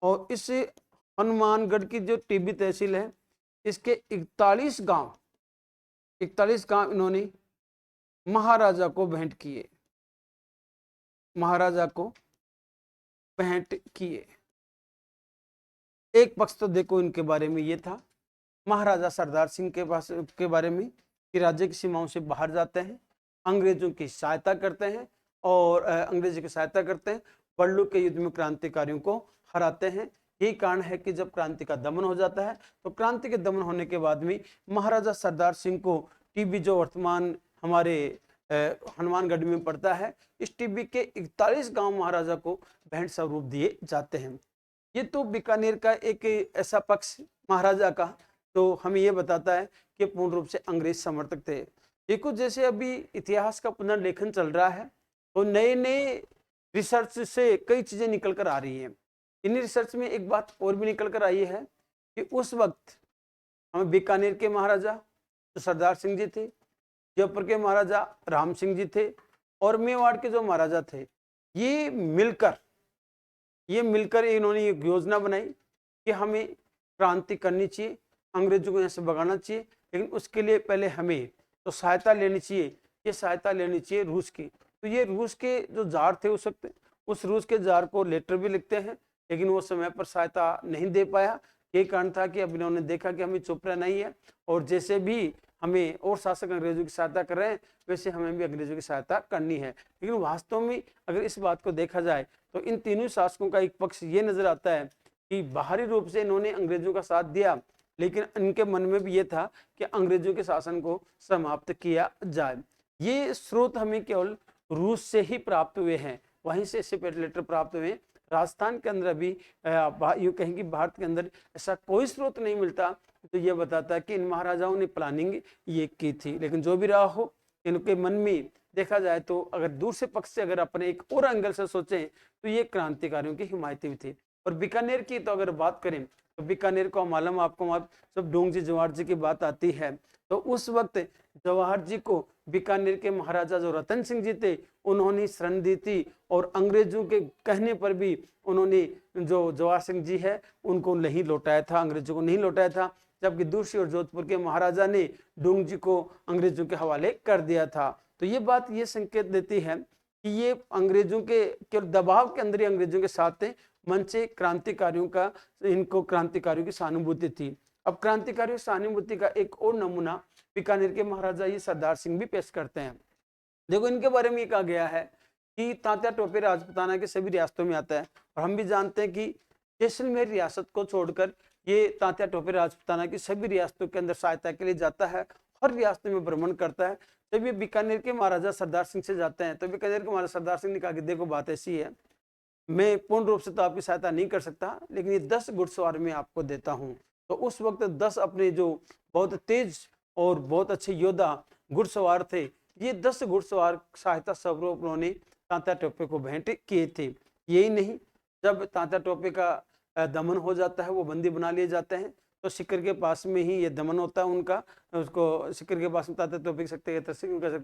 और इस हनुमानगढ़ की जो टिब्बी तहसील है, इसके 41 गांव इन्होंने महाराजा को भेंट किए। एक पक्ष तो देखो इनके बारे में ये था महाराजा सरदार सिंह के बारे में कि राज्य की सीमाओं से बाहर जाते हैं, अंग्रेजों की सहायता करते हैं, और अंग्रेजों की सहायता करते हैं, बल्लू के युद्ध में क्रांतिकारियों को हराते हैं। यही कारण है कि जब क्रांति का दमन हो जाता है, तो क्रांति के दमन होने के बाद में महाराजा सरदार सिंह को टिब्बी, जो वर्तमान हमारे हनुमानगढ़ में पड़ता है, इस टिब्बी के 41 गांव महाराजा को भेंट स्वरूप दिए जाते हैं। ये तो बीकानेर का एक ऐसा पक्ष महाराजा का तो हमें ये बताता है कि पूर्ण रूप से अंग्रेज समर्थक थे। देखो जैसे अभी इतिहास का पुनर्लेखन चल रहा है, तो नए नए रिसर्च से कई चीजें निकल कर आ रही हैं। इन रिसर्च में एक बात और भी निकल कर आई है कि उस वक्त हमें बीकानेर के महाराजा तो सरदार सिंह जी थे, जयपुर के महाराजा राम सिंह जी थे, और मेवाड़ के जो महाराजा थे, ये मिलकर इन्होंने एक योजना बनाई कि हमें क्रांति करनी चाहिए, अंग्रेजों को यहाँ से भगाना चाहिए, लेकिन उसके लिए पहले हमें तो सहायता लेनी चाहिए। ये सहायता लेनी चाहिए रूस की। तो ये रूस के जो जार थे उस वक्त, उस रूस के जार को लेटर भी लिखते हैं, लेकिन वो समय पर सहायता नहीं दे पाया। ये कारण था कि अब इन्होंने देखा कि हमें चुप रहना ही है, और जैसे भी हमें और शासक अंग्रेजों की सहायता कर रहे हैं, वैसे हमें भी अंग्रेजों की सहायता करनी है। लेकिन वास्तव में अगर इस बात को देखा जाए तो इन तीनों शासकों का एक पक्ष ये नजर आता है कि बाहरी रूप से इन्होंने अंग्रेजों का साथ दिया, लेकिन इनके मन में भी ये था कि अंग्रेजों के शासन को समाप्त किया जाए। ये स्रोत हमें केवल रूस से ही प्राप्त हुए हैं, वहीं से सेपरेट लेटर प्राप्त हुए। राजस्थान के अंदर अभी यूँ कहें कि भारत के अंदर ऐसा कोई स्रोत नहीं मिलता तो ये बताता है कि इन महाराजाओं ने प्लानिंग ये की थी। लेकिन जो भी रहा हो, इनके मन में देखा जाए तो अगर दूसरे पक्ष से अगर अपने एक और एंगल से सोचें तो ये क्रांतिकारियों की हिमायती भी थे। और बीकानेर की तो अगर बात करें तो बीकानेर को मालूम आपको, सब डोंगजी जवाहर जी की बात आती है, तो उस वक्त जवाहर जी को बीकानेर के महाराजा जो रतन सिंह जी थे, उन्होंने शरण दी थी, और अंग्रेजों के कहने पर भी उन्होंने जो जवाहर सिंह जी है उनको नहीं लौटाया था, अंग्रेजों को नहीं लौटाया था, जबकि दूसरी ओर जोधपुर के महाराजा ने डोंग जी को अंग्रेजों के हवाले कर दिया था। तो ये बात ये संकेत देती है कि ये अंग्रेजों के केवल दबाव के अंदर ही अंग्रेजों के साथ थे, मन से इनको क्रांतिकारियों की सहानुभूति थी। अब क्रांतिकारियों की सहानुभूति का एक और नमूना बीकानेर के महाराजा ये सरदार सिंह भी पेश करते हैं। देखो इनके बारे में ये कहा गया है कि तात्या टोपे राजपूताना के सभी रियासतों में आता है, और हम भी जानते हैं कि जैसलमेर रियासत को छोड़कर ये तात्या टोपे राजपूताना की सभी रियासतों के अंदर सहायता के लिए जाता है, हर रियासत में भ्रमण करता है। जब ये बीकानेर के महाराजा सरदार सिंह से जाते हैं तो बीकानेर के महाराजा सरदार सिंह ने कहा कि देखो बात ऐसी है, मैं पूर्ण रूप से तो आपकी सहायता नहीं कर सकता, लेकिन ये 10 घुड़सवार मैं आपको देता हूँ। तो उस वक्त 10 अपने जो बहुत तेज और बहुत अच्छे योद्धा घुड़सवार थे, ये 10 घुड़सवार सहायता स्वरूप उन्होंने तात्या टोपे को भेंट किए थे। यही नहीं, जब तात्या टोपे का दमन हो जाता है, वो बंदी बना लिए जाते हैं, तो सिक्कर के पास में ही ये दमन होता है उनका, उसको सिक्कर के पास में तात्या टोपे कह सकते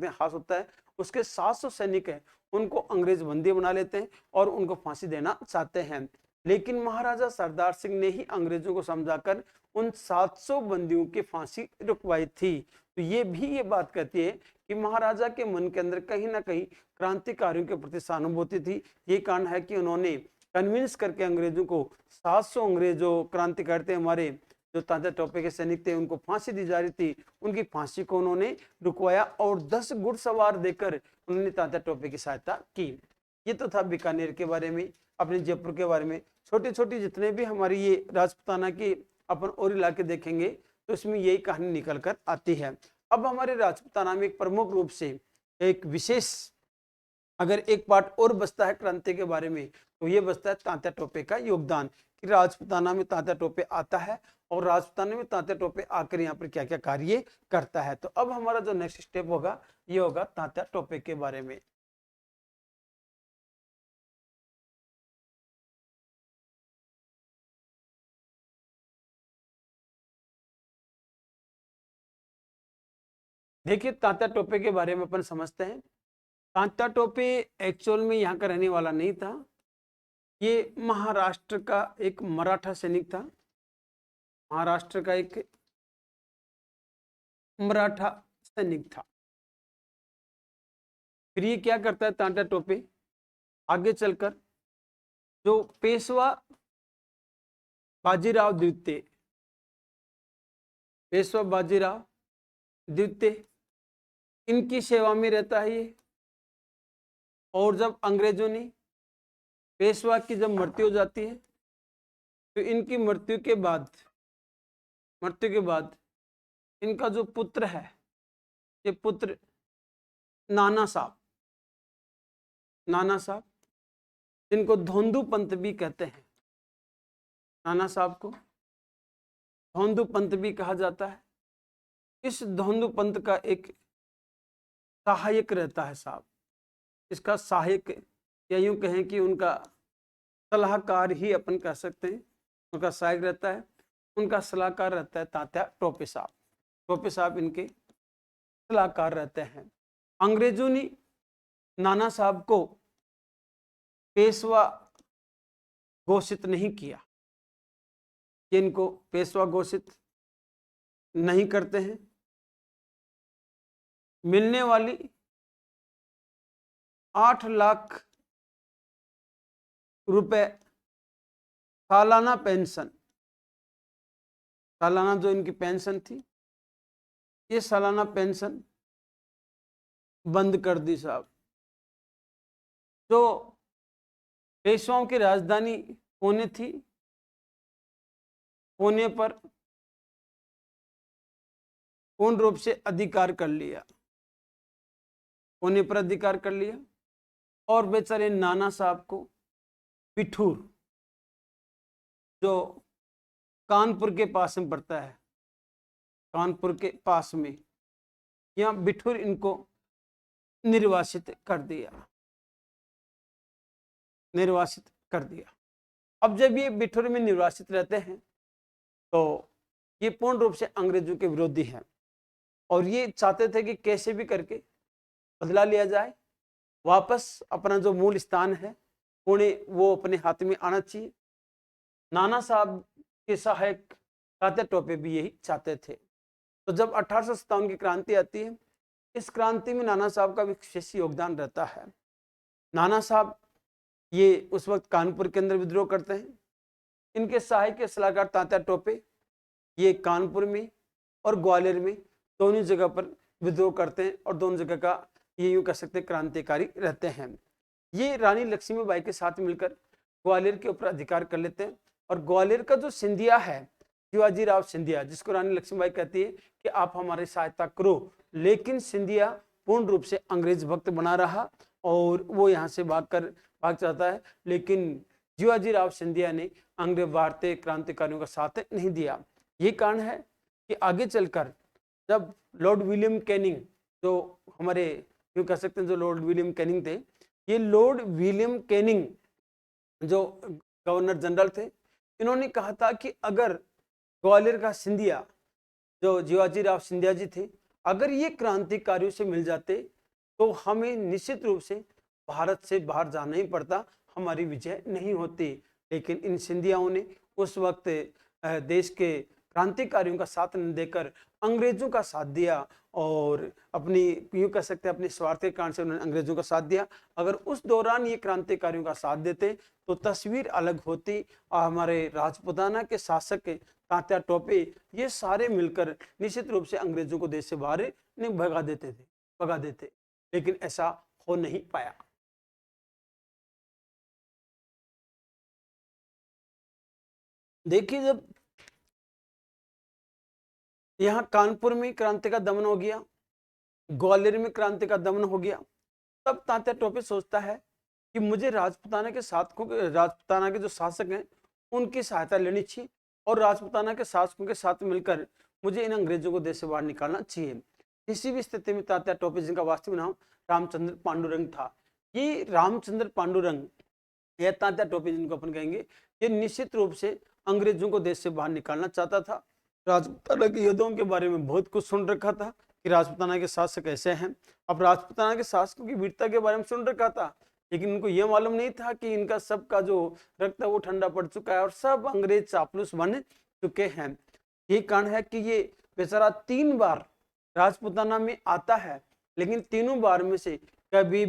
हैं हाथ होता है, उसके 700 सैनिक हैं, उनको अंग्रेज बंदी बना लेते हैं और उनको फांसी देना चाहते हैं। लेकिन महाराजा सरदार सिंह ने ही अंग्रेजों को समझाकर उन 700 बंदियों की फांसी रुकवाई थी। तो ये भी ये बात कहती है कि महाराजा के मन के अंदर कहीं ना कहीं क्रांतिकारियों के प्रति सहानुभूति थी। ये कारण है कि उन्होंने कन्विंस करके अंग्रेजों को 700 अंग्रेज जो क्रांतिकारी थे, हमारे जो तात्या टोपे के सैनिक थे, उनको फांसी दी जा रही थी, उनकी फांसी को उन्होंने रुकवाया और 10 घुड़सवार देकर उन्होंने तात्या टोपे की सहायता की। ये तो था बीकानेर के बारे में। अपने जयपुर के बारे में छोटी छोटी जितने भी हमारी ये राजपूताना की अपन और इलाके देखेंगे तो इसमें यही कहानी निकल कर आती है। अब हमारे राजपूताना में एक प्रमुख रूप से एक विशेष अगर एक पार्ट और बचता है क्रांति के बारे में तो ये बचता है तात्या टोपे का योगदान, कि राजपूताना में तात्या टोपे आता है और राजपूताना में तात्या टोपे आकर यहाँ पर क्या क्या कार्य करता है। तो अब हमारा जो नेक्स्ट स्टेप होगा ये होगा तात्या टोपे के बारे में। देखिए तात्या टोपे के बारे में अपन समझते हैं। तात्या टोपे एक्चुअल में यहाँ का रहने वाला नहीं था, ये महाराष्ट्र का एक मराठा सैनिक था, महाराष्ट्र का एक मराठा सैनिक था। फिर ये क्या करता है तात्या टोपे, आगे चलकर जो पेशवा बाजीराव द्वितीय, पेशवा बाजीराव द्वितीय इनकी सेवा में रहता है ये। और जब अंग्रेजों ने पेशवा की जब मृत्यु हो जाती है तो इनकी मृत्यु के बाद इनका जो पुत्र है, ये पुत्र नाना साहब जिनको धोंदू पंत भी कहते हैं, नाना साहब को धोंदू पंत भी कहा जाता है। इस धोंदू पंत का एक सहायक रहता है साहब, इसका सहायक या यूं कहें कि उनका सलाहकार ही अपन कह सकते हैं, उनका सहायक रहता है, उनका सलाहकार रहता है तात्या टोपे साहब। टोपे साहब इनके सलाहकार रहते हैं। अंग्रेजों ने नाना साहब को पेशवा घोषित नहीं किया, कि इनको पेशवा घोषित नहीं करते हैं। मिलने वाली 8 लाख रुपए सालाना पेंशन, सालाना जो इनकी पेंशन थी, ये सालाना पेंशन बंद कर दी साहब। जो पेशवाओं की राजधानी पुणे थी, पुणे पर पूर्ण रूप से अधिकार कर लिया, पुणे पर अधिकार कर लिया। और बेचारे नाना साहब को बिठूर, जो कानपुर के पास में पड़ता है, कानपुर के पास में, यहाँ बिठूर इनको निर्वासित कर दिया, निर्वासित कर दिया। अब जब ये बिठूर में निर्वासित रहते हैं तो ये पूर्ण रूप से अंग्रेजों के विरोधी हैं और ये चाहते थे कि कैसे भी करके बदला लिया जाए, वापस अपना जो मूल स्थान है पुणे वो अपने हाथ में आना चाहिए। नाना साहब के सहायक तात्या टोपे भी यही चाहते थे। तो जब 1857 की क्रांति आती है, इस क्रांति में नाना साहब का विशेष योगदान रहता है। नाना साहब ये उस वक्त कानपुर के अंदर विद्रोह करते हैं। इनके सहायक के सलाहकार तात्या टोपे ये कानपुर में और ग्वालियर में दोनों जगह पर विद्रोह करते हैं और दोनों जगह का ये यूं कह सकते हैं क्रांतिकारी रहते हैं। ये रानी लक्ष्मीबाई के साथ मिलकर ग्वालियर के ऊपर अधिकार कर लेते हैं और ग्वालियर का जो सिंधिया है, शिवाजी राव सिंधिया, जिसको रानी लक्ष्मीबाई कहती है कि आप हमारी सहायता करो, लेकिन सिंधिया पूर्ण रूप से अंग्रेज भक्त बना रहा और वो यहाँ से भाग जाता है। लेकिन शिवाजी राव सिंधिया ने अंग्रेज भारतीय क्रांतिकारियों का साथ नहीं दिया। ये कारण है कि आगे चलकर जब लॉर्ड विलियम कैनिंग, जो हमारे यूं कह सकते हैं जो लॉर्ड विलियम कैनिंग थे, ये लॉर्ड विलियम कैनिंग जो गवर्नर जनरल थे, इन्होंने कहा था कि अगर ग्वालियर का सिंधिया जो शिवाजी राव सिंधिया जी थे, अगर ये क्रांतिकारियों से मिल जाते तो हमें निश्चित रूप से भारत से बाहर जाना ही पड़ता, हमारी विजय नहीं होती। लेकिन इन सिंधियाओं ने उस वक्त देश के क्रांतिकारियों का साथ न देकर अंग्रेजों का साथ दिया और अपनी यूं कह सकते हैं अपने स्वार्थ के कारण से उन्होंने अंग्रेजों का साथ दिया। अगर उस दौरान ये क्रांतिकारियों का साथ देते तो तस्वीर अलग होती और हमारे राजपूताना के शासक तात्या टोपे ये सारे मिलकर निश्चित रूप से अंग्रेजों को देश से बाहर नहीं भगा देते, लेकिन ऐसा हो नहीं पाया। देखिए जब यहाँ कानपुर में क्रांति का दमन हो गया, ग्वालियर में क्रांति का दमन हो गया। तब तात्या टोपे सोचता है कि मुझे राजपूताना के शासकों के राजपूताना के जो शासक हैं उनकी सहायता लेनी चाहिए और राजपूताना के शासकों के साथ मिलकर मुझे इन अंग्रेजों को देश से बाहर निकालना चाहिए। किसी भी स्थिति में तात्या टोपे, जिनका वास्तविक नाम रामचंद्र पांडुरंग था, ये रामचंद्र पांडुरंग या तात्या टोपे जिनको अपन कहेंगे, ये निश्चित रूप से अंग्रेजों को देश से बाहर निकालना चाहता था। राजपूताना के योद्धाओं के बारे में बहुत कुछ सुन रखा था कि राजपूताना के शासक ऐसे हैं। अब राजपूताना के शासकों की वीरता के बारे में सुन रखा था, लेकिन उनको यह मालूम नहीं था कि इनका सबका जो रक्त है वो ठंडा पड़ चुका है और सब अंग्रेज चापलूस बन चुके हैं। ये कारण है कि ये बेचारा 3 बार राजपूताना में आता है, लेकिन तीनों बार में से कभी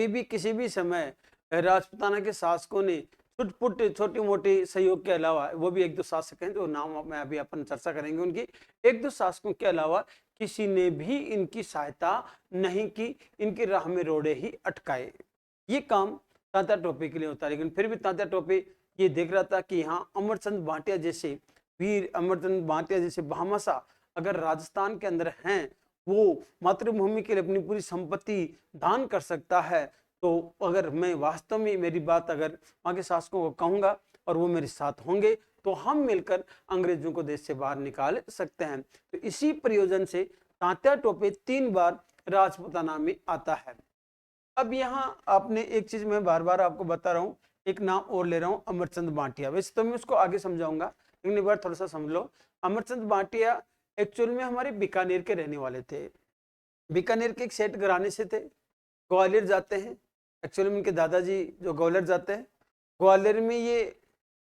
भी किसी भी समय राजपूताना के शासकों ने छुटपुट छोटी मोटी सहयोग के अलावा, वो भी 1-2 शासक हैं जो नाम मैं अभी अपन चर्चा करेंगे उनकी, 1-2 शासकों के अलावा किसी ने भी इनकी सहायता नहीं की, इनकी राह में रोड़े ही अटकाए। ये काम तात्या टोपे के लिए होता है। लेकिन फिर भी तात्या टोपे ये देख रहा था कि यहाँ अमरचंद भाटिया जैसे वीर, अमरचंद भाटिया जैसे भामाशाह अगर राजस्थान के अंदर हैं, वो मातृभूमि के लिए अपनी पूरी संपत्ति दान कर सकता है, तो अगर मैं वास्तव में मेरी बात अगर वहाँ के शासकों को कहूँगा और वो मेरे साथ होंगे तो हम मिलकर अंग्रेजों को देश से बाहर निकाल सकते हैं। तो इसी प्रयोजन से तात्या टोपे 3 बार राजपूताना में आता है। अब यहाँ आपने एक चीज मैं बार बार आपको बता रहा हूँ, एक नाम और ले रहा हूँ, अमरचंद भाटिया। वैसे तो मैं उसको आगे समझाऊंगा, लेकिन एक बार थोड़ा सा समझ लो। अमरचंद भाटिया एक्चुअल में हमारे बीकानेर के रहने वाले थे। बीकानेर के एक सेठ घराने से थे, ग्वालियर जाते हैं। एक्चुअली में इनके दादाजी जो ग्वालियर जाते हैं, ग्वालियर में ये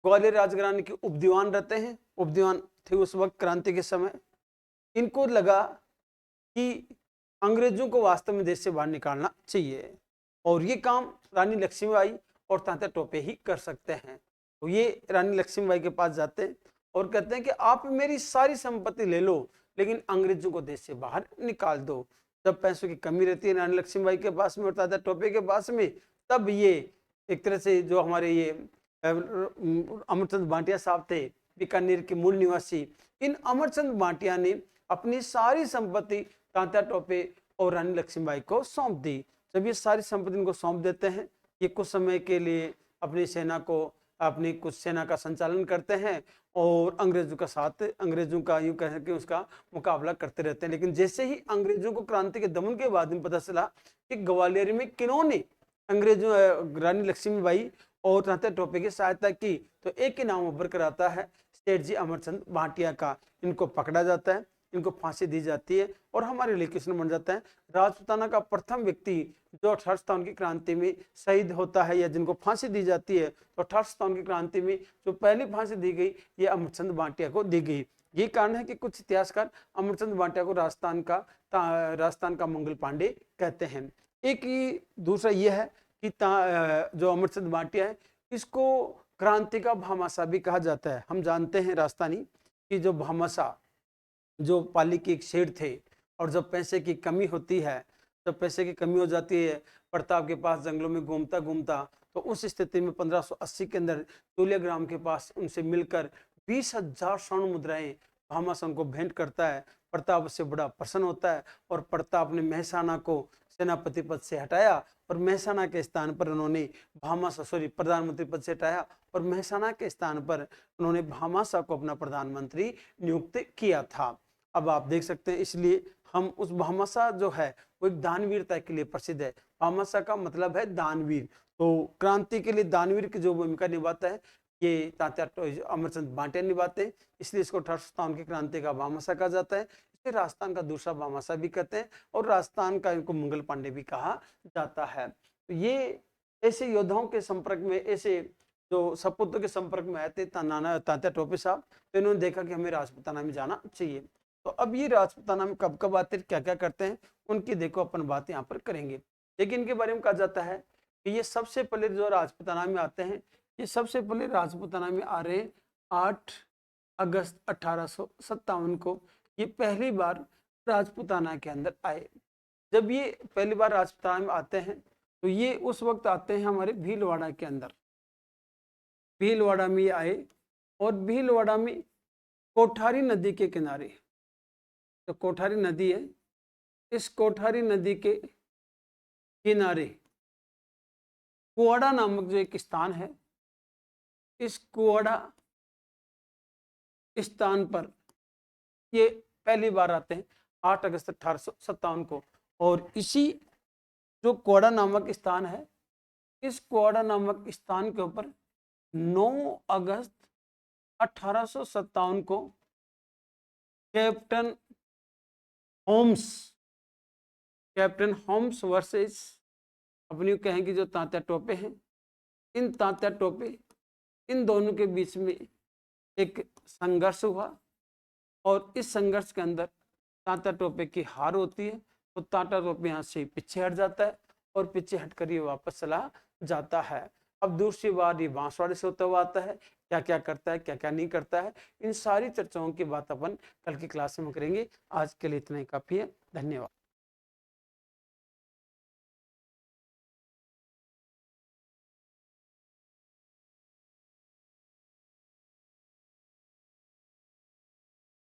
ग्वालियर राजघराने के उपदीवान रहते हैं, उपदीवान थे उस वक्त क्रांति के समय। इनको लगा कि अंग्रेजों को वास्तव में देश से बाहर निकालना चाहिए और ये काम रानी लक्ष्मीबाई और तात्या टोपे ही कर सकते हैं। तो ये रानी लक्ष्मीबाई के पास जाते हैं और कहते हैं कि आप मेरी सारी संपत्ति ले लो, लेकिन अंग्रेजों को देश से बाहर निकाल दो। जब पैसों की कमी रहती है रानी लक्ष्मीबाई के पास में और तात्या टोपे के पास में, तब ये एक तरह से जो हमारे ये अमरचंद भाटिया साहब थे, बीकानेर के मूल निवासी, इन अमरचंद भाटिया ने अपनी सारी संपत्ति तात्या टोपे और रानी लक्ष्मीबाई को सौंप दी। जब ये सारी संपत्ति इनको सौंप देते हैं, ये कुछ समय के लिए अपनी सेना को, अपनी कुछ सेना का संचालन करते हैं और अंग्रेजों का यूं कह कि उसका मुकाबला करते रहते हैं। लेकिन जैसे ही अंग्रेजों को क्रांति के दमन के बाद में पता चला कि ग्वालियर में किन्होंने अंग्रेजों रानी लक्ष्मीबाई और तात्या टोपे की सहायता की, तो एक ही नाम उभर कर आता है, सेठ जी अमरचंद भाटिया का। इनको पकड़ा जाता है, इनको फांसी दी जाती है और हमारे लिए कृष्ण बन जाता है राजपूताना का प्रथम व्यक्ति जो 1857 की क्रांति में शहीद होता है या जिनको फांसी दी जाती है। तो 1857 की क्रांति में जो पहली फांसी दी गई ये अमरचंद भाटिया को दी गई। ये कारण है कि कुछ इतिहासकार अमरचंद भाटिया को राजस्थान का मंगल पांडे कहते हैं। एक ही दूसरा यह है कि जो अमरचंद भाटिया है, इसको क्रांति का भामाशाह भी कहा जाता है। हम जानते हैं राजस्थानी कि जो भामाशाह जो पाली के एक शेर थे, और जब पैसे की कमी होती है, जब पैसे की कमी हो जाती है, प्रताप के पास जंगलों में घूमता घूमता, तो उस स्थिति में 1580 के अंदर तुल्यग्राम के पास उनसे मिलकर 20,000 स्वर्ण मुद्राएं भामाशाह को भेंट करता है। प्रताप उससे बड़ा प्रसन्न होता है और प्रताप ने मेहसाना को सेनापति पद से हटाया और मेहसाना के स्थान पर उन्होंने प्रधानमंत्री पद से हटाया और मेहसाना के स्थान पर उन्होंने भामाशाह को अपना प्रधानमंत्री नियुक्त किया था। अब आप देख सकते हैं, इसलिए हम उस भामाशाह जो है वो एक दानवीरता के लिए प्रसिद्ध है। भामाशाह का मतलब है दानवीर, तो क्रांति के लिए दानवीर की जो भूमिका निभाता है ये तात्या अमरचंद भाटिया निभाते हैं, इसलिए इसको 1857 की क्रांति का भामाशाह कहा जाता है। इसे राजस्थान का दूसरा भामाशाह भी कहते हैं और राजस्थान का इनको मंगल पांडे भी कहा जाता है। तो ये ऐसे योद्धाओं के संपर्क में, ऐसे जो सपूतों के संपर्क में आए थे तात्या टोपे साहब, तो इन्होंने देखा कि हमें राजपूताना में जाना चाहिए। तो अब ये राजपूताना में कब कब आते, क्या क्या करते हैं, उनकी देखो अपन बात यहाँ पर करेंगे। लेकिन इनके बारे में कहा जाता है कि ये सबसे पहले जो राजपूताना में आते हैं, ये सबसे पहले राजपूताना में आ रहे 8 अगस्त 1857 को ये पहली बार राजपूताना के अंदर आए। जब ये पहली बार राजपूताना में आते हैं तो ये उस वक्त आते हैं हमारे भीलवाड़ा के अंदर। भीलवाड़ा में ये आए और भीलवाड़ा में कोठारी नदी के किनारे, तो कोठारी नदी है, इस कोठारी नदी के किनारे कुआड़ा नामक जो एक स्थान है, इस कुआड़ा स्थान पर ये पहली बार आते हैं 8 अगस्त 1857 को। और इसी जो कुआड़ा नामक स्थान है, इस कुआड़ा नामक स्थान के ऊपर 9 अगस्त 1857 को कैप्टन होम्स वर्सेस अपनी कहेंगे जो तात्या टोपे हैं, इन तात्या टोपे, इन दोनों के बीच में एक संघर्ष हुआ और इस संघर्ष के अंदर तात्या टोपे की हार होती है। तो तात्या टोपे यहाँ से पीछे हट जाता है और पीछे हटकर ये वापस चला जाता है। अब दूसरी बार ये बांसवाड़े से होता हुआ आता है, क्या क्या करता है, क्या क्या नहीं करता है, इन सारी चर्चाओं की बात अपन कल की क्लास में करेंगे। आज के लिए इतना ही काफी है। धन्यवाद।